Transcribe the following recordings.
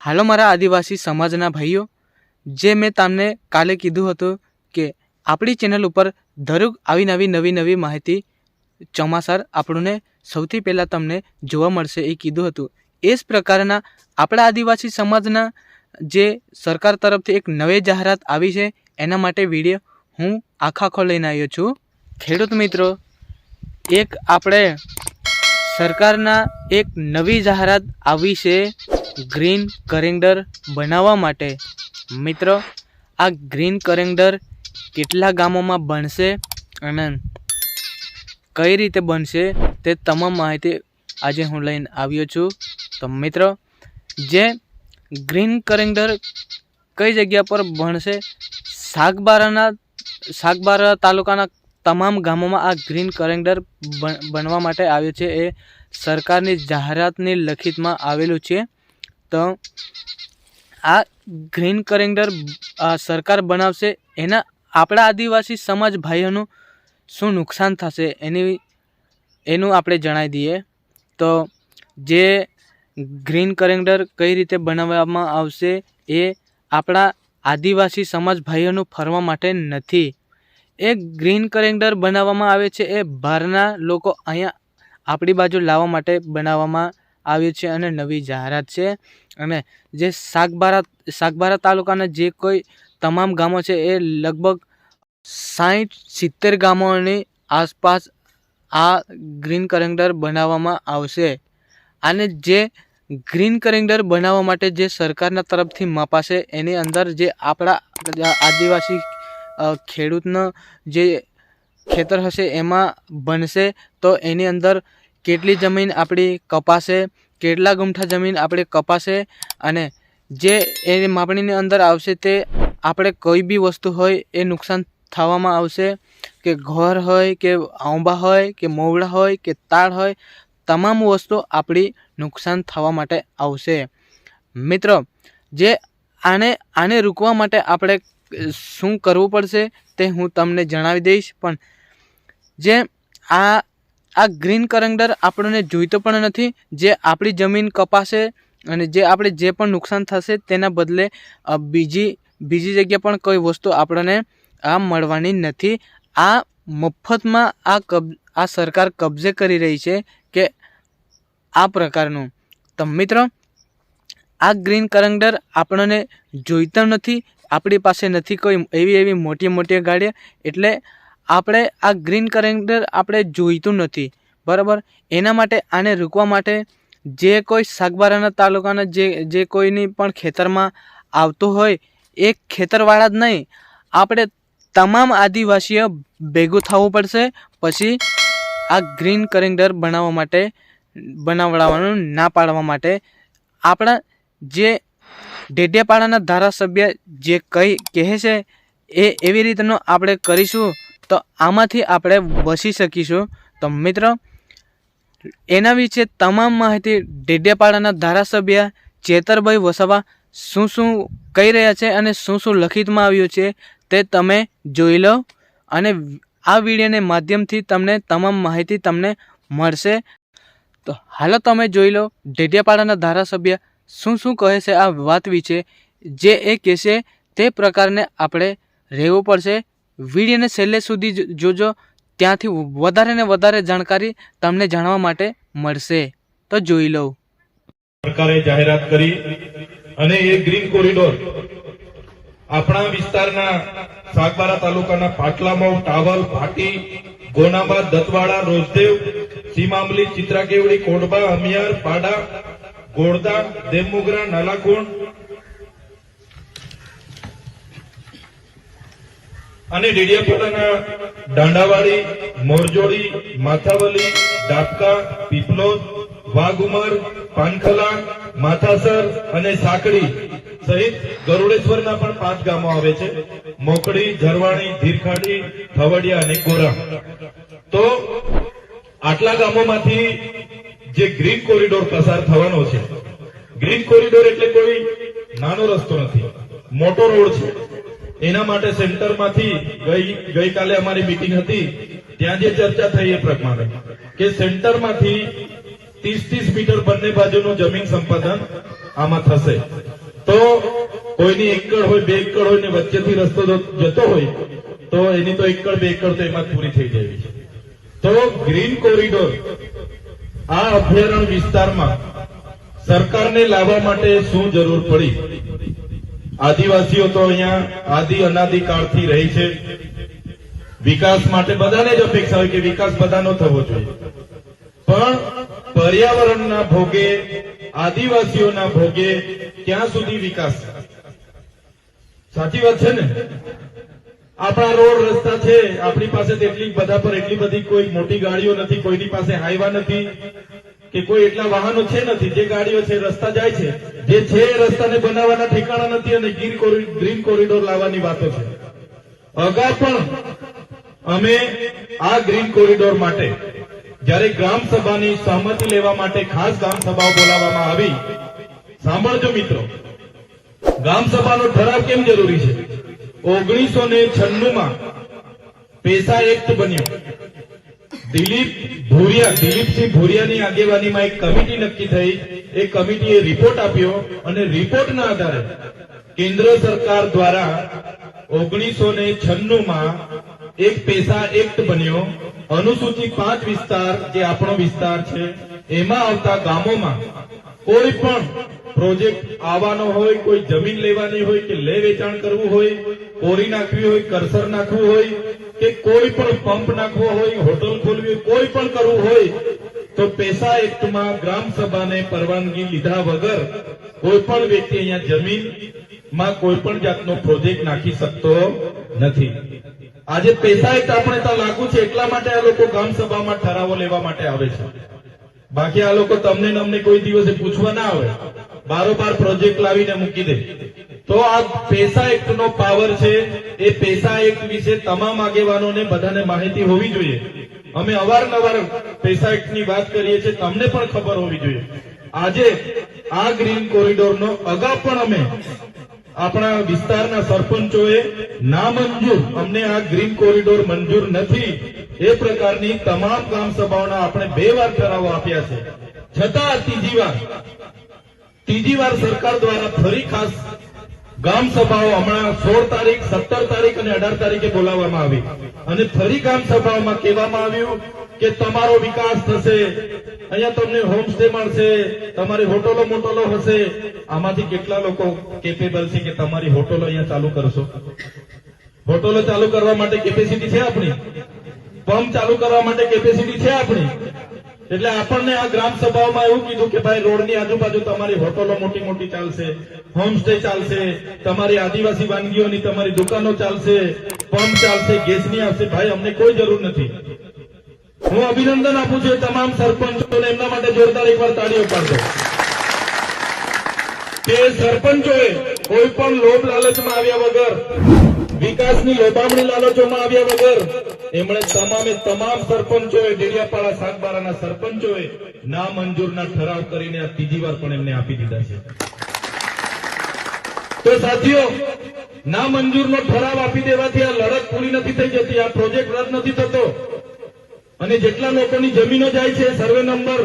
હાલો મારા આદિવાસી સમાજના ભાઈઓ, જે મેં તમને કાલે કીધું હતું કે આપણી ચેનલ ઉપર દરરોજ આવી નવી નવી માહિતી ચોમાસર આપણને સૌથી પહેલાં તમને જોવા મળશે એ કીધું હતું. એ જ પ્રકારના આપણા આદિવાસી સમાજના જે સરકાર તરફથી એક નવી જાહેરાત આવી છે એના માટે વિડીયો હું આખો લઈને આવ્યો છું. ખેડૂત મિત્રો, એક આપણે સરકારના એક નવી જાહેરાત આવી છે ગ્રીન કરેન્ડર બનાવવા માટે. મિત્રો, આ ગ્રીન કરેન્ડર કેટલા ગામોમાં બનશે અને કઈ રીતે બનશે તે તમામ માહિતી આજે હું લઈને આવ્યો છું. તો મિત્રો, જે ગ્રીન કરેન્ડર કઈ જગ્યા પર બનશે, સાગબારા તાલુકાના તમામ ગામોમાં આ ગ્રીન કરેન્ડર બનવા માટે આવ્યું છે. એ સરકારની જાહેરાતની લખિતમાં આવેલું છે. તો આ ગ્રીન કરેન્ડર સરકાર બનાવશે, એના આપણા આદિવાસી સમાજ ભાઈઓનું શું નુકસાન થશે એનું આપણે જણાવી દઈએ. તો જે ગ્રીન કરેન્ડર કઈ રીતે બનાવવામાં આવશે એ આપણા આદિવાસી સમાજ ભાઈઓનું ફરવા માટે નથી. એ ગ્રીન કરેન્ડર બનાવવામાં આવે છે એ બહારના લોકો અહીંયા આપણી બાજુ લાવવા માટે બનાવવામાં આવ્યું છે અને નવી જાહેરાત છે. અને જે સાગબારા તાલુકાના જે કોઈ તમામ ગામો છે એ લગભગ 60-70 ગામોની આસપાસ આ ગ્રીન કરેન્ડર બનાવવામાં આવશે. અને જે ગ્રીન કરેન્ડર બનાવવા માટે જે સરકારના તરફથી મપાશે એની અંદર જે આપણા આદિવાસી ખેડૂતનો જે ખેતર હશે એમાં બનશે. તો એની અંદર કેટલી જમીન આપણી કપાશે, કેટલા ગુંઠા જમીન આપણે કપાશે અને જે એ માપણીની અંદર આવશે તે આપણે કોઈ બી વસ્તુ હોય એ નુકસાન થવામાં આવશે, કે ઘર હોય કે આંબા હોય કે મોવડા હોય કે તાળ હોય, તમામ વસ્તુ આપણી નુકસાન થવા માટે આવશે. મિત્રો, જે આને રોકવા માટે આપણે શું કરવું પડશે તે હું તમને જણાવી દઈશ. પણ જે આ ગ્રીન કરેન્ડર આપણને જોઈતો પણ નથી. જે આપણી જમીન કપાશે અને જે આપણે જે પણ નુકસાન થશે તેના બદલે બીજી જગ્યા પણ કોઈ વસ્તુ આપણને મળવાની નથી. આ મફતમાં આ સરકાર કબજે કરી રહી છે કે આ પ્રકારનું. તો મિત્રો, આ ગ્રીન કરેન્ડર આપણને જોઈતા નથી, આપણી પાસે નથી કોઈ એવી મોટી ગાડીઓ, એટલે આપણે આ ગ્રીન કરેન્ડર આપણે જોઈતું નથી, બરાબર. એના માટે આને રોકવા માટે જે કોઈ સાગબારાના તાલુકાના જે કોઈની પણ ખેતરમાં આવતું હોય એ ખેતરવાળા જ નહીં, આપણે તમામ આદિવાસીઓ ભેગું થવું પડશે. પછી આ ગ્રીન કરેન્ડર બનાવવાનું ના પાડવા માટે આપણા જે ડેડિયાપાડાના ધારાસભ્ય જે કહે છે એ એવી રીતનું આપણે કરીશું તો આમાંથી આપણે બચી શકીશું. તો મિત્રો, એના વિશે તમામ માહિતી ડેડિયાપાડાના ધારાસભ્ય ચેતરભાઈ વસાવા શું કહી રહ્યા છે અને શું લખિતમાં આવ્યું છે તે તમે જોઈ લો. અને આ વિડીયોને માધ્યમથી તમને તમામ માહિતી તમને મળશે. તો હાલો તમે જોઈ લો ડેડિયાપાડાના ધારાસભ્ય શું કહે છે આ વાત વિશે. જે એ કહેશે તે પ્રકારને આપણે રહેવું પડશે. વિડીયોને છેલ્લે સુધી જોજો, ત્યાંથી વધારે ને વધારે જાણકારી તમને જાણવા માટે મળશે. તો જોઈ લો. સરકારે જાહેરાત કરી અને એ ગ્રીન કોરિડોર આપણા વિસ્તારના સાગબારા તાલુકાના પાટલામો, ટાવલ, ભાટી, ગોનાબાદ, દતવાડા, રોજદેવ, સીમામલી, ચિત્રાકેવડી, કોડબા, અમિયાર, પાડા, ગોળદા, દેવમુગરા, નાલાકુંડ અને ડેડિયાપાડાના દાંડાવાડી, મોરજોડી, માથાવલી, ડાબકા, પીપલોદ, વાઘુમર, પાનખલા, માથાસર અને સાંકડી સહિત ગરુડેશ્વરના પણ 5 ગામો આવે છે. મોકડી, ઝરવાણી, ધીરખાડી, થવડિયા અને ગોરા. તો આટલા ગામોમાંથી જે ગ્રીન કોરિડોર પસાર થવાનો છે, ગ્રીન કોરિડોર એટલે કોઈ નાનો રસ્તો નથી, મોટો રોડ છે. એના માટે સેન્ટરમાંથી ગઈકાલે અમારી મીટિંગ હતી, ત્યાં જે ચર્ચા થઈ એ પ્રમાણે કે સેન્ટરમાંથી 30 મીટર બંને બાજુનું જમીન સંપાદન આમાં થશે. તો કોઈની એકડ હોય 2 એકડ હોય ને વચ્ચેથી રસ્તો જતો હોય તો એની તો એકડ 2 એકડ તો એમાં પૂરી થઈ જાય છે. તો ગ્રીન કોરિડોર આ અભયારણ્ય વિસ્તારમાં સરકારને લાવવા માટે શું જરૂર પડી? આદિવાસીઓ તો અહીંયા આદિ અનાદિ કાળથી રહી છે. વિકાસ માટે બધાને જ અપેક્ષા હોય કે વિકાસ બધાનો થવો જોઈએ, પણ પર્યાવરણના ભોગે, આદિવાસીઓના ભોગે ક્યાં સુધી વિકાસ? સાચી વાત છે ને? આપણા રોડ રસ્તા છે, આપણી પાસે તેટલી બધા પર એટલી બધી કોઈ મોટી ગાડીઓ નથી, કોઈની પાસે હાઈવા નથી કે કોઈ એટલા વાહનો છે નથી. જે ગાડીઓ છે રસ્તા જાય છે, જે છે એ રસ્તાને બનાવવાના ઠેકાણા નથી અને ગ્રીન કોરિડોર લાવવાની વાતો છે. અગાઉ પણ અમે આ ગ્રીન કોરિડોર માટે જ્યારે ગ્રામ સભાની સહમતિ લેવા માટે ખાસ ગ્રામ સભાઓ બોલાવવામાં આવી. સાંભળજો મિત્રો, ગ્રામ સભાનો ઠરાવ કેમ જરૂરી છે? 1996 પેસા એક્ટ બન્યો. દિલીપસિંહ ભુરિયાની આગેવાનીમાં એક કમિટી નક્કી થઈ. એ કમિટીએ રિપોર્ટ આપ્યો અને રિપોર્ટના આધારે કેન્દ્ર સરકાર દ્વારા 1996 એક પેસા એક્ટ બન્યો. અનુસૂચિ 5 વિસ્તાર, જે આપણો વિસ્તાર છે, એમાં આવતા ગામોમાં કોઈ પણ પ્રોજેક્ટ આવવાનો હોય, કોઈ જમીન લેવાની હોય કે લે વેચાણ કરવું હોય, કોરી નાખવી હોય, કરસર નાખવું હોય કે કોઈ પણ પંપ નાખવો હોય, હોટલ ખોલવી હોય, કોઈ પણ કરવું હોય તો પેસા એક્ટમાં ગ્રામ સભાને પરવાનગી લીધા વગર કોઈ પણ વ્યક્તિ અહીંયા જમીનમાં કોઈ પણ જાતનો પ્રોજેક્ટ નાખી શકતો નથી. આજે પેસા એક્ટ આપણે ત્યાં લાગુ છે એટલા માટે આ લોકો ગ્રામ સભામાં ઠરાવો લેવા માટે આવે છે. બાકી આ લોકો તમને ને અમને કોઈ દિવસે પૂછવા ના આવે, બારોબાર પ્રોજેક્ટ લાવીને મૂકી દે. તો આ પેસા એક્ટ નો પાવર છે. એ પેસા એક્ટ વિશે તમામ આગેવાનોને બધાને માહિતી હોવી જોઈએ. અમે અવારનવાર પેસા એક્ટ ની વાત કરીએ છીએ, તમને પણ ખબર હોવી જોઈએ. આજે આ ગ્રીન કોરિડોરનો અગાઉ પણ અમે આપણા વિસ્તારના સરપંચોએ નામંજૂર, અમને આ ગ્રીન કોરિડોર મંજૂર નથી એ પ્રકારની તમામ ગ્રામ સભાઓના આપણે 2 વાર ઠરાવો આપ્યા છે. છતાં ત્રીજી વાર સરકાર દ્વારા ફરી ખાસ ગ્રામ સભાઓ હમણાં 16 તારીખ, 17 તારીખ અને 18 તારીખે બોલાવવામાં આવી અને ફરી ગ્રામ સભાઓમાં કહેવામાં આવ્યું કે તમારો વિકાસ થશે, અહીંયા તમને હોમસ્ટે મળશે, તમારી હોટલો મોટલો હશે. આમાંથી કેટલા લોકો કેપેબલ છે કે તમારી હોટલો અહીંયા ચાલુ કરશો? હોટલો ચાલુ કરવા માટે કેપેસિટી છે આપણી? પંપ ચાલુ કરવા માટે કેપેસિટી છે આપણી? એટલે આપણને આ ગ્રામ સભાઓમાં એવું કીધું કે ભાઈ રોડની આજુબાજુ તમારી હોટલો મોટી મોટી ચાલશે, હોમસ્ટે ચાલશે, તમારી આદિવાસી વાનગીઓની તમારી દુકાનો ચાલશે, પંપ ચાલશે, ગેસની આવશે. ભાઈ અમને કોઈ જરૂર નથી. હું અભિનંદન આપું છું તમામ સરપંચોને, એમના માટે જોરદાર એકવાર તાળીઓ પાડો કે સરપંચોએ કોઈ પણ લોભ લાલચમાં આવ્યા વગર, વિકાસની લોભામણી લાલચોમાં આવ્યા વગર એમણે તમામ સરપંચોએ, ડેડિયાપાડા સાગબારાના સરપંચોએ નામંજૂરના ઠરાવ કરીને આ ત્રીજી વાર પણ એમને આપી દીધા છે. તો સાથીઓ, નામંજૂરનો ઠરાવ આપી દેવાથી આ લડત પૂરી નથી થઈ જતી, આ પ્રોજેક્ટ રદ નથી થતો. અને જેટલા લોકોની જમીનો જાય છે, સર્વે નંબર,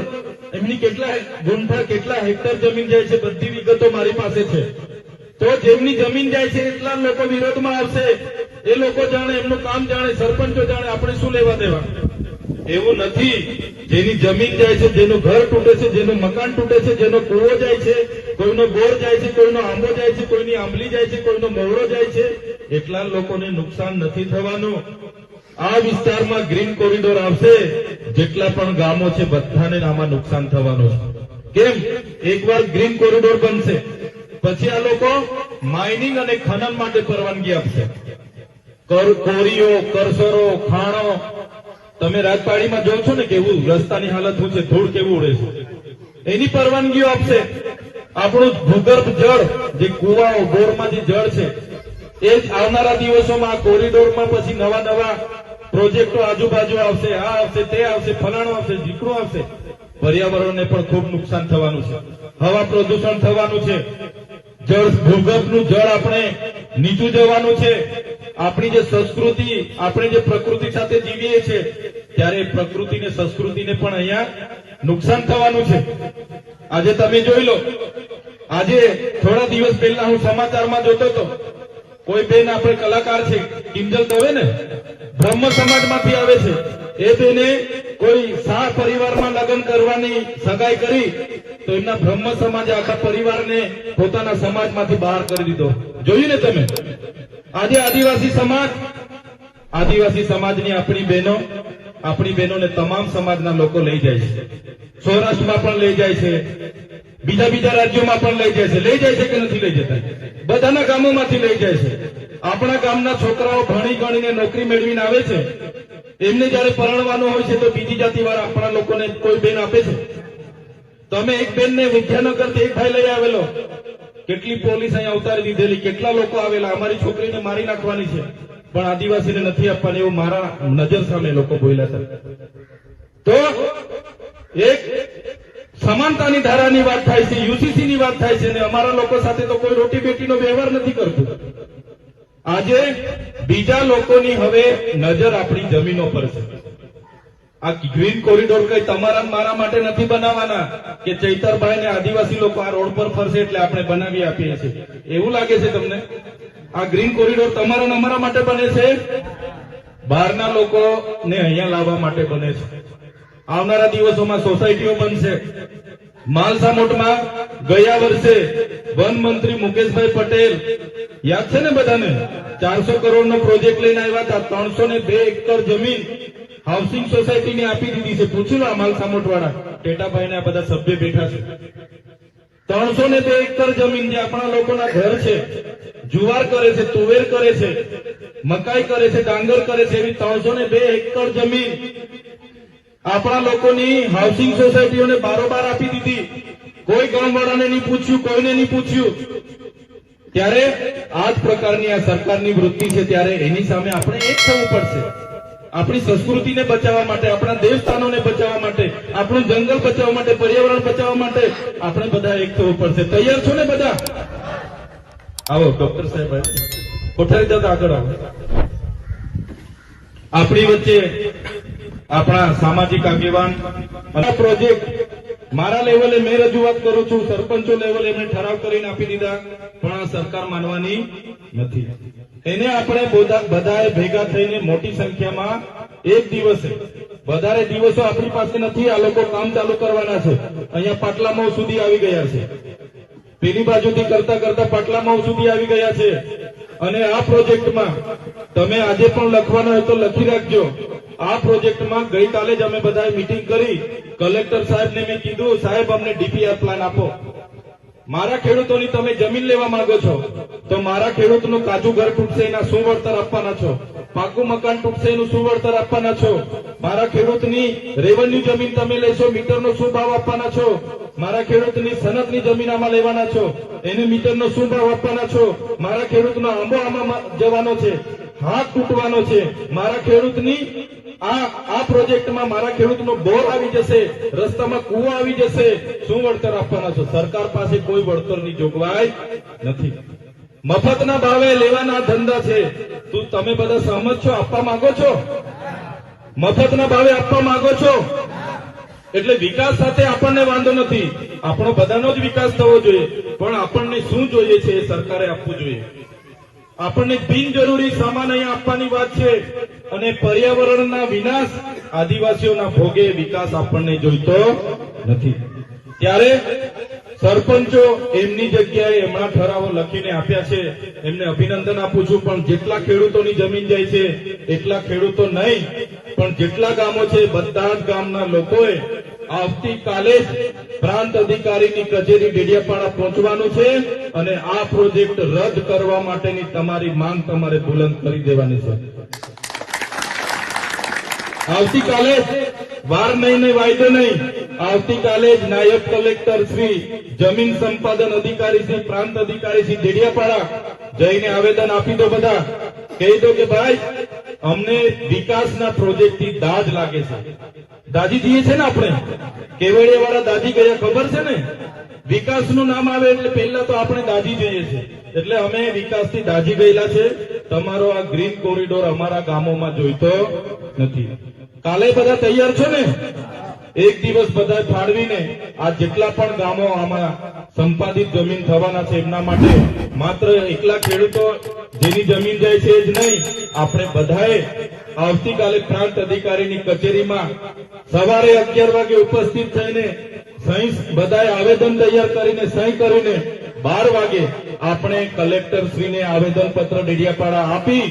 એમની કેટલા ગુંઠા, કેટલા હેક્ટર જમીન જાય છે, બધી વિગતો મારી પાસે છે. તો જેમની જમીન જાય છે એટલા લોકો વિરોધમાં આવશે. એ લોકો જાણે, એમનું કામ જાણે, સરપંચો જાણે, આપણે શું લેવા દેવા? એવું નથી. જેની જમીન જાય છે, જેનું ઘર તૂટે છે, જેનું મકાન તૂટે છે, જેનો કૂવો જાય છે, કોઈનો બોર જાય છે, કોઈનો આંબો જાય છે, કોઈની આંબલી જાય છે, કોઈનો મોવડો જાય છે, એટલા લોકોને નુકસાન નથી થવાનું. આ વિસ્તારમાં ગ્રીન કોરિડોર આવશે, જેટલા પણ ગામો છે બધાને આમાં નુકસાન થવાનું છે. કેમ? એકવાર ગ્રીન કોરિડોર બનશે પછી આ લોકો માઇનિંગ અને ખનન માટે પરવાનગી આપશે. કોરીઓ, કરસરો, ખાણો, તમે રાજપાડીમાં જોવો છો ને કેવું રસ્તાની હાલત શું છે, ધૂળ કેવું ઉડે છે, એની પરવાનગીઓ આપશે. આપણું ભૂગર્ભ જળ, જે કુવાઓ, બોરમાં જે જળ છે, એ જ આવનારા દિવસોમાં આ કોરિડોરમાં પછી નવા પ્રોજેક્ટો આજુબાજુ આવશે, આ આવશે, તે આવશે, ફલાણું આવશે, ઢીકણું આવશે. પર્યાવરણને પણ ખૂબ નુકસાન થવાનું છે, હવા પ્રદૂષણ થવાનું છે, ભૂગર્ભનું જળ આપણે નીચું જવાનું છે. આપણી જે સંસ્કૃતિ, આપણે જે પ્રકૃતિ સાથે જીવીએ છીએ, ત્યારે પ્રકૃતિને, સંસ્કૃતિને પણ અહીંયા નુકસાન થવાનું છે. આજે તમે જોઈ લો આજે થોડા દિવસ પહેલા હું સમાચારમાં જોતો હતો, કોઈ બેન આપણે કલાકાર છે કિંજલ દવે ને, બ્રહ્મ સમાજમાંથી આવે છે. એ બેને કોઈ શાહ પરિવારમાં લગ્ન કરવાની સગાઈ કરી તો એમના બ્રહ્મ સમાજે આખા પરિવારને પોતાના સમાજમાંથી બહાર કરી દીધો. જોયું ને તમે? આજે આદિવાસી સમાજની આપણી બહેનોને તમામ સમાજના લોકો લઈ જાય છે. સૌરાષ્ટ્રમાં પણ લઈ જાય છે, બીજા રાજ્યોમાં પણ લઈ જાય છે કે નથી લઈ જતા? બધાના ગામોમાંથી લઈ જાય છે. આપણા ગામના છોકરાઓ ભણી ગણીને નોકરી મેળવીને આવે છે, એમને જયારે પરણવાનું હોય છે તો બીજી જાતિવાળા આપણા લોકોને કોઈ બેન આપે છે. તમે એક બેનને વિદ્યાનગરથી એક ભાઈ લઈ આવેલો, કેટલી પોલીસ અહીંયા ઉતારી દીધેલી, કેટલા લોકો આવેલા, અમારી છોકરીને મારી નાખવાની છે પણ આદિવાસીને નથી આપવાની, એવું મારા નજર સામે લોકો બોલ્યા હતા. તો એક સમાનતાની ધારાની વાત થાય છે, યુસીસી ની વાત થાય છે, ને અમારા લોકો સાથે તો કોઈ રોટી બેટીનો વ્યવહાર નથી કરતું. આજે બીજા લોકોની હવે નજર આપણી જમીનો પર છે. આ ગ્રીન કોરિડોર કઈ તમારા મારા માટે નથી બનાવવાના કે ચૈતરભાઈ ને આદિવાસી લોકો આ રોડ પર ફરશે એટલે આપણે બનાવી આપીએ છીએ, એવું લાગે છે તમને? આ ગ્રીન કોરિડોર તમારા ને અમારા માટે બને છે, બહારના લોકોને અહીંયા લાવવા માટે બને છે. આવનારા દિવસોમાં સોસાયટીઓ બનશે. માલસામોટમાં ગયા વર્ષે વન મંત્રી મુકેશભાઈ પટેલ, યાદ છે ને બધાને, 400 કરોડનો પ્રોજેક્ટ લઈને આવ્યા હતા. 302 એકર જમીન હાઉસિંગ સોસાયટીને આપી દીધી છે. પૂછ્યું આ માલસામોટ વાળા ટેટાભાઈ ને આ બધા સભ્ય બેઠા છે. 302 એકર જમીન જે આપણા લોકોના ઘર છે, જુવાર કરે છે, તુવેર કરે છે, મકાઈ કરે છે, ડાંગર કરે છે, એવી 302 એકર જમીન આપણા લોકોની હાઉસિંગ સોસાયટીઓને બારોબાર આપી દીધી. કોઈ ગામવાળાને નહીં પૂછ્યું, કોઈને નહીં પૂછ્યું. ત્યારે આ જ પ્રકારની આ સરકારની વૃત્તિ છે. ત્યારે એની સામે આપણે એક થવું પડશે. આપણી સંસ્કૃતિને બચાવવા માટે, આપણા દેવસ્થાનોને બચાવવા માટે, આપણું જંગલ બચાવવા માટે, પર્યાવરણ બચાવવા માટે આપણે બધા એક થવું પડશે. તૈયાર છો ને બધા? આવો ડોક્ટર સાહેબ, કોઠારી દાદા આગળ આવો. આપણી વચ્ચે આપણા સામાજિક આગેવાન અને પ્રોજેક્ટ મારા લેવલે મેં રજૂઆત કરું છું, સરપંચો લેવલે એમણે ઠરાવ કરીને આપી દીધા, પણ આ સરકાર માનવાની નથી. એને આપણે બધાએ ભેગા થઈને મોટી સંખ્યામાં એક દિવસે, વધારે દિવસો આપણી પાસે નથી, આ લોકો કામ ચાલુ કરવાના છે. અહીંયા પાટલામાં સુધી આવી ગયા છે, પેલી બાજુથી કરતા કરતા પાટલામાં સુધી આવી ગયા છે. અને આ પ્રોજેક્ટમાં તમે આજે પણ લખવાનો હોય તો લખી રાખજો. આ પ્રોજેક્ટમાં ગઈકાલે જ અમે બધાએ મીટિંગ કરી, કલેક્ટર સાહેબને મેં કીધું, સાહેબ અમને ડીપીઆર પ્લાન આપો. મારા ખેડૂતોની તમે જમીન લેવા માંગો છો તો મારા ખેડૂતનું કાચું ઘર તૂટશે એના શું વળતર આપવાના છો? પાકું મકાન તૂટશે એનું શું વળતર આપવાના છો? મારા ખેડૂતની રેવન્યુ જમીન તમે લેશો, મીટરનો શું ભાવ આપવાના છો? મારા ખેડૂતની સનતની જમીન આમાં લેવાના છો, એને મીટરનો શું ભાવ આપવાના છો? મારા ખેડૂતનો આંબો આમાં જવાનો છે, હાથ તૂટવાનો છે. મારા ખેડૂતની આ પ્રોજેક્ટમાં મારા ખેડૂતનો બોર આવી જશે, રસ્તામાં કૂવો આવી જશે, શું વળતર આપવાના છો? સરકાર પાસે કોઈ વળતરની જોગવાઈ નથી. મફતના ભાવે લેવાના ધંધા છે. તમે બધા સહમત છો? આપવા માંગો છો? મફતના ભાવે આપવા માંગો છો? એટલે વિકાસ સાથે આપણને વાંધો નથી, આપણો બધાનો જ વિકાસ થવો જોઈએ, પણ આપણને શું જોઈએ છે એ સરકારે આપવું જોઈએ. આપણને બિનજરૂરી સામાન અહીંયા આપવાની વાત છે, અને પર્યાવરણના વિનાશ, આદિવાસીઓના ભોગે વિકાસ આપણને જોઈતો નથી. ત્યારે સરપંચો એમની જગ્યાએ એમના ઠરાવો લખીને આપ્યા છે, એમને અભિનંદન આપું છું. પણ જેટલા ખેડૂતોની જમીન જાય છે એટલા ખેડૂતો નહીં, પણ જેટલા ગામો છે બધા જ ગામના લોકોએ આવતીકાલે જ પ્રાંત અધિકારીની કચેરી ડેડિયાપાડા પહોંચવાનું છે, અને આ પ્રોજેક્ટ રદ કરવા માટેની તમારી માંગ તમારે બુલંદ કરી દેવાની છે. આવતીકાલે વાર નહીં ને વાયદો નહીં, આવતીકાલે જ નાયબ કલેક્ટર શ્રી, જમીન સંપાદન અધિકારી શ્રી, પ્રાંત અધિકારી શ્રી ડેડિયાપાડા જઈને આવેદન આપી દો. બધા કહી દો કે ભાઈ અમને વિકાસના પ્રોજેક્ટથી દાજ લાગે છે. દાજી જઈએ છે ને આપણે, કેવડિયા વાળા દાજી ગયા ખબર છે ને? વિકાસનું નામ આવે એટલે પહેલા તો આપણે દાજી જઈએ છીએ, એટલે અમે વિકાસથી દાજી ગયેલા છે. તમારો આ ગ્રીન કોરિડોર અમારા ગામોમાં જોઈતો નથી. કાલે બધા તૈયાર છો ને? એક દિવસ બધા ફાળવીને આ જેટલા પણ ગામો આમાં સંપાદિત જમીન થવાના છે. એમના માટે માત્ર એકલા ખેડૂતો જેની જમીન જાય છે જ નહીં, આપણે બધાએ આવતીકાલે પ્રાંત અધિકારીની કચેરીમાં સવારે 11 વાગે ઉપસ્થિત થઈને સહી બધાએ આવેદન તૈયાર કરીને સહી કરીને 12 વાગે આપણે કલેક્ટર શ્રીને આવેદન પત્ર ડેડિયાપાડા આપી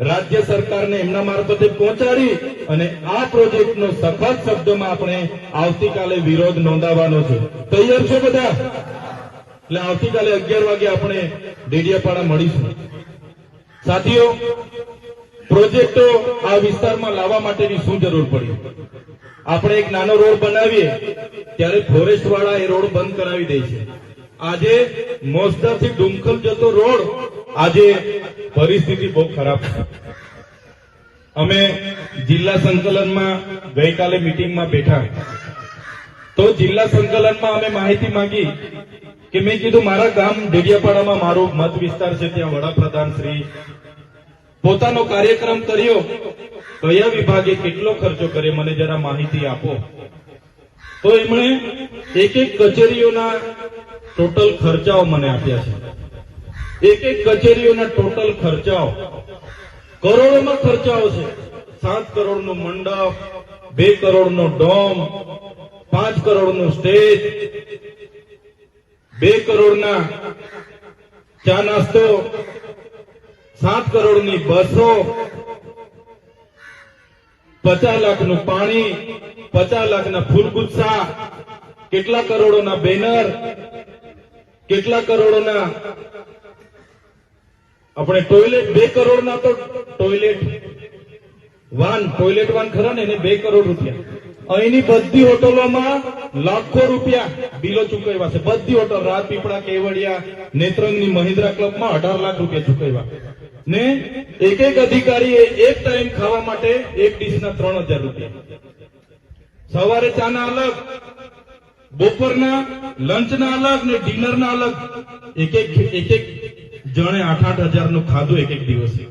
રાજ્ય સરકારને એમના મારફતે પહોંચાડી અને આ પ્રોજેક્ટનો સખત શબ્દમાં આપણે આવતીકાલે વિરોધ નોંધાવવાનો છે. તૈયાર છો બધા? એટલે આવતીકાલે 11 વાગે આપણે ડેડિયાપાડા મળીશું. સાથીઓ, પ્રોજેક્ટો આ વિસ્તારમાં લાવવા માટેની શું જરૂર પડી? આપણે એક નાનો રોડ બનાવીએ ત્યારે ફોરેસ્ટ વાળા એ રોડ બંધ કરાવી દે છે. આજે મોસ્ટરથી ડુમખલ જતો રોડ આજે પરિસ્થિતિ બહુ ખરાબ છે. અમે જિલ્લા સંકલનમાં ગઈકાલે મીટિંગમાં બેઠા તો જિલ્લા સંકલનમાં અમે માહિતી માંગી કે મેં કીધું મારા ગામ ડેડિયાપાડામાં મારો મત વિસ્તાર છે, ત્યાં વડાપ્રધાન શ્રી પોતાનો કાર્યક્રમ કર્યો, કયા વિભાગે કેટલો ખર્ચો કરે મને જરા માહિતી આપો. તો એમણે એક એક કચેરીઓના ટોટલ ખર્ચાઓ મને આપ્યા છે. એક એક કચેરીઓના ટોટલ ખર્ચાઓ કરોડોમાં ખર્ચાઓ છે. 7 કરોડનું મંડપ, 2 કરોડનો ડોમ, 5 કરોડનું સ્ટેજ, 2 કરોડના ચા નાસ્તો, 7 કરોડની બસો, 50 લાખનું પાણી, 50 લાખના ફૂલગુચ્છા, કેટલા કરોડોના બેનર, કેટલા કરોડોના આપણે ટોયલેટ, 2 કરોડના તો ટોયલેટ વાન ખરા ને એને 2 કરોડ રૂપિયા. અહીંની બધી હોટલોમાં લાખો રૂપિયા બિલો ચૂકવ્યા છે. બધી હોટલ રાજપીપળા, કેવડિયા, નેત્રંગની મહિન્દ્રા ક્લબમાં 18 લાખ રૂપિયા ચૂકવ્યા ને એક એક અધિકારીએ એક ટાઈમ ખાવા માટે એક ડીશના 3000 રૂપિયા. સવારે ચાના અલગ, બપોરના લંચના અલગ ને ડિનરના અલગ. એક એક જણે 8,000 નું ખાધું એક દિવસે.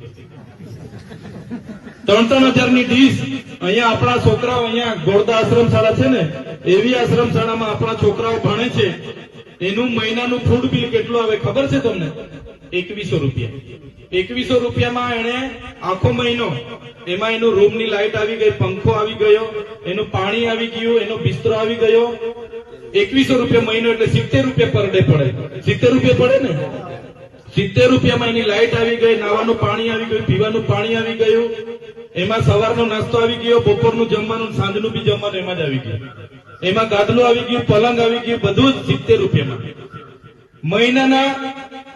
3,000 ની ડીશ. અહીંયા આપણા છોકરાઓ, અહીંયા ગોળદા આશ્રમ શાળા છે ને, એવી આશ્રમ શાળામાં આપણા છોકરાઓ ભણે છે. એનું મહિનાનું ફૂડ બિલ કેટલું આવે ખબર છે તમને? 2100 રૂપિયા. 2100 રૂપિયામાં એને આખો મહિનો, એમાં એનું રૂમની લાઇટ આવી ગઈ, પંખો આવી ગયો, એનું પાણી આવી ગયું, એનો બિસ્તરો આવી ગયો. 2100 રૂપિયા મહિનો એટલે 70 રૂપિયા પર ડે પડે. 70 રૂપિયા પડે ને? 70 રૂપિયામાં એની લાઇટ આવી ગઈ, નાવાનું પાણી આવી ગયું, પીવાનું પાણી આવી ગયું, એમાં સવારનો નાસ્તો આવી ગયો, બપોરનું જમવાનું, સાંજનું બી જમવાનું એમાં જ આવી ગયું, એમાં ગાદલું આવી ગયું, પલંગ આવી ગયું, બધું જ 70 રૂપિયામાં. મહિનાના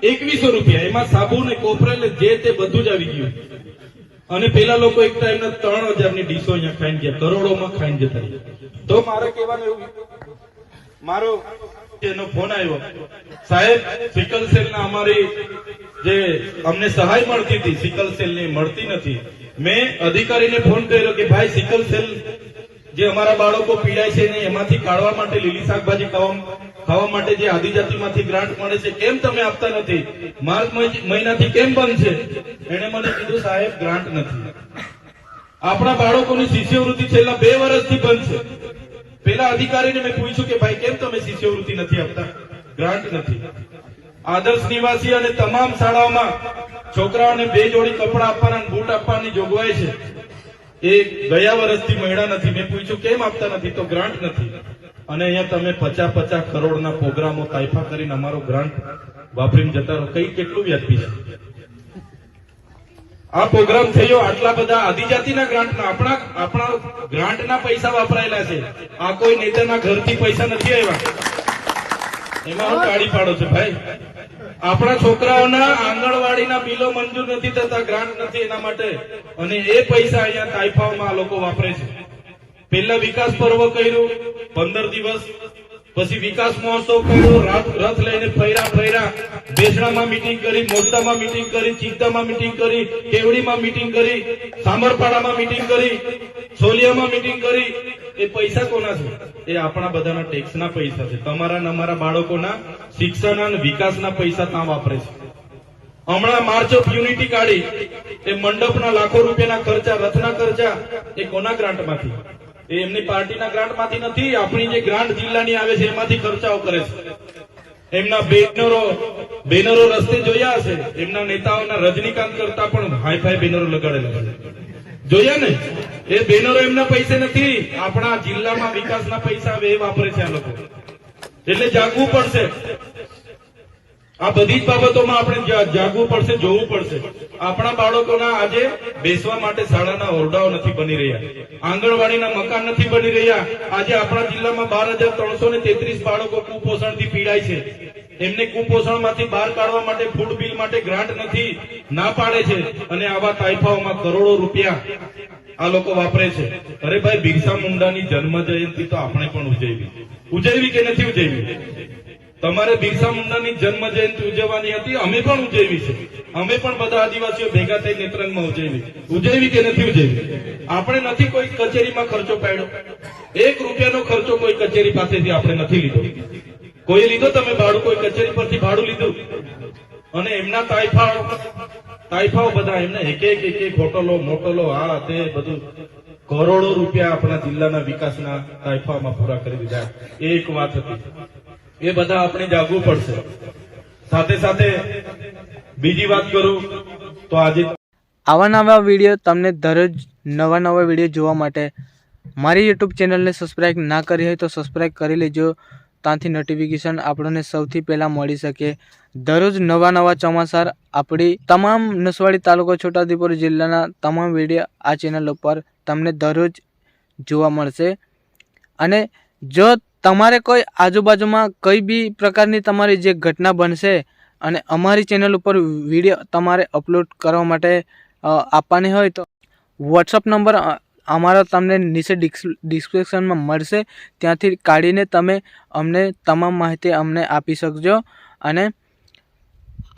2100 રૂપિયા, એમાં સાબુ ને કોપરેલ જે તે બધું જ આવી ગયું. અને પેલા લોકો એક ટાઈમના 3000 ની ડીશો અહીંયા ખાઈને ગયા, કરોડોમાં ખાઈને જતા રહ્યા. તો મારે કહેવાનું એવું, મારો એનો ફોન આવ્યો, સાહેબ સિકલ સેલ ના અમારી જે અમને સહાય મળતી હતી સિકલ સેલ ની મળતી નથી. મેં અધિકારીને ફોન કર્યો કે ભાઈ સિકલ સેલ જે અમારા બાળકો પીડાય છે ને એમાંથી કાઢવા માટે, લીલી શાકભાજી ખાવા માટે જે આદિજાતિમાંથી ગ્રાન્ટ મળે છે કેમ તમે આપતા નથી? માર્ચ મહિનાથી કેમ બંધ છે? એને મને કીધું સાહેબ ગ્રાન્ટ નથી. આપણા બાળકોની શિષ્યવૃત્તિ છેલ્લા 2 વર્ષથી બંધ છે. પેલા અધિકારીને મેં પૂછ્યું કે ભાઈ કેમ તમે શિષ્યવૃત્તિ નથી આપતા? ગ્રાન્ટ નથી. આદર્શ નિવાસી અને તમામ શાળાઓમાં છોકરાઓને 2 જોડી કપડા આપવાના, બૂટ આપવાની જોગવાઈ છે. એ ગયા વર્ષથી મળ્યા નથી. મેં પૂછ્યું કેમ આપતા નથી? તો ગ્રાન્ટ નથી. અને અહીંયા તમે 50 કરોડના પ્રોગ્રામો તાઇફા કરીને અમારો ગ્રાન્ટ વાપરીને જતા રહો. કઈ કેટલું વ્યાજબી છે? આ પ્રોગ્રામ થયો આટલા બધા આદિજાતિના ગ્રાન્ટના, આપણા ગ્રાન્ટના પૈસા વાપરાયેલા છે. આ કોઈ નેતાના ઘરથી પૈસા નથી આવ્યા. એમાં હું કાઢી પાડો છે ભાઈ. આપણા છોકરાઓના આંગણવાડીના બિલો મંજૂર નથી થતા, ગ્રાન્ટ નથી એના માટે, અને એ પૈસા અહીંયા તાઇફાઓમાં આ લોકો વાપરે છે. પહેલા વિકાસ પર્વ કર્યું 15 દિવસ, પછી વિકાસ મહોત્સવ કર્યો, રથ લઈને ફર્યા, બેસણામાં મીટિંગ કરી, મોરડામાં મીટિંગ કરી, ચિંતામાં મીટિંગ કરી, કેવડીમાં મીટિંગ કરી, સામરપાડામાં મીટિંગ કરી, સોલિયામાં મીટિંગ કરી. એ પૈસા કોના છે? એ આપણા બધાના ટેક્સના પૈસા છે. તમારા ને અમારા બાળકોના શિક્ષણ અને વિકાસના પૈસા ત્યાં વાપરે છે. હમણાં માર્ચ ઓફ યુનિટી કાઢી, એ મંડપના લાખો રૂપિયાના ખર્ચા, રથના ખર્ચા, એ કોના ગ્રાન્ટમાંથી? એ એમની પાર્ટીના ગ્રાન્ટમાંથી નથી. આપણી જે ગ્રાન્ટ જિલ્લાની આવે છે એમાંથી ખર્ચાઓ કરે છે. એમના બેનરો રસ્તે જોયા હશે. એમના નેતાઓના રજનીકાંત કરતા પણ હાઈફાઈ બેનરો લગાડેલા છે. જોયા ને? એ બેનરો એમના પૈસે નથી, આપણા જિલ્લામાં વિકાસના પૈસા હવે એ વાપરે છે આ લોકો. એટલે જાગવું પડશે. આ બધી જ બાબતોમાં આપણે જાગવું પડશે, જોવું પડશે. આપણા બાળકોના આજે બેસવા માટે શાળાના ઓરડાઓ નથી બની રહ્યા, આંગણવાડીના મકાન નથી બની રહ્યા. આજે આપણા જિલ્લામાં 12,333 બાળકો કુપોષણથી પીડાય છે. એમને કુપોષણમાંથી બહાર કાઢવા માટે ફૂડ બિલ માટે ગ્રાન્ટ નથી, ના પાડે છે. અને આવા તાઇફાઓમાં કરોડો રૂપિયા આ લોકો વાપરે છે. અરે ભાઈ, બિરસા મુંડાની જન્મ જયંતિ તો આપણે પણ ઉજવવી કે નથી ઉજવવી? તમારે બિરસા મુંડાની જન્મ જયંતિ ઉજવવાની હતી, અમે પણ ઉજવી છે. અમે પણ બધા આદિવાસીઓ ભેગા થઈ નેત્રંગમાં ઉજવી કે નથી ઉજવી? આપણે નથી કોઈ કચેરીમાં ખર્ચો પાડ્યો, 1 રૂપિયાનો ખર્ચો કોઈ કચેરી પાસેથી આપણે નથી લીધો. કોઈ લીધો? તમે ભાડું કોઈ કચેરી પરથી ભાડું લીધું? અને એમના તાઇફાઓ બધા એમને એક હોટલો મોટલો આ તે બધું કરોડો રૂપિયા આપણા જિલ્લાના વિકાસના તાઇફામાં પૂરા કરી દીધા. એક વાત હતી, એ બધા આપણે જાગવું પડશે. સાથે સાથે બીજી વાત કરું તો આજે આવા નવા વિડીયો તમને દરરોજ નવા વિડીયો જોવા માટે મારી યુટ્યુબ ચેનલને સબસ્ક્રાઈબ ના કરી હોય તો સબસ્ક્રાઈબ કરી લેજો. ત્યાંથી નોટિફિકેશન આપણને સૌથી પહેલાં મળી શકે. દરરોજ નવા સમાચાર આપણી તમામ નસવાડી તાલુકો છોટાઉદેપુર જિલ્લાના તમામ વિડીયો આ ચેનલ ઉપર તમને દરરોજ જોવા મળશે. અને જો તમારે કોઈ આજુબાજુમાં કઈ બી પ્રકારની તમારી જે ઘટના બનશે અને અમારી ચેનલ ઉપર વિડીયો તમારે અપલોડ કરવા માટે આપવાની હોય તો વોટ્સઅપ નંબર અમારો તમને નીચે ડિસ્ક્રિપ્શનમાં મળશે. ત્યાંથી કાઢીને તમે અમને તમામ માહિતી અમને આપી શકજો. અને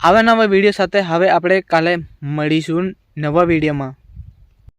આવા નવા વિડીયો સાથે હવે આપણે કાલે મળીશું નવા વિડીયોમાં.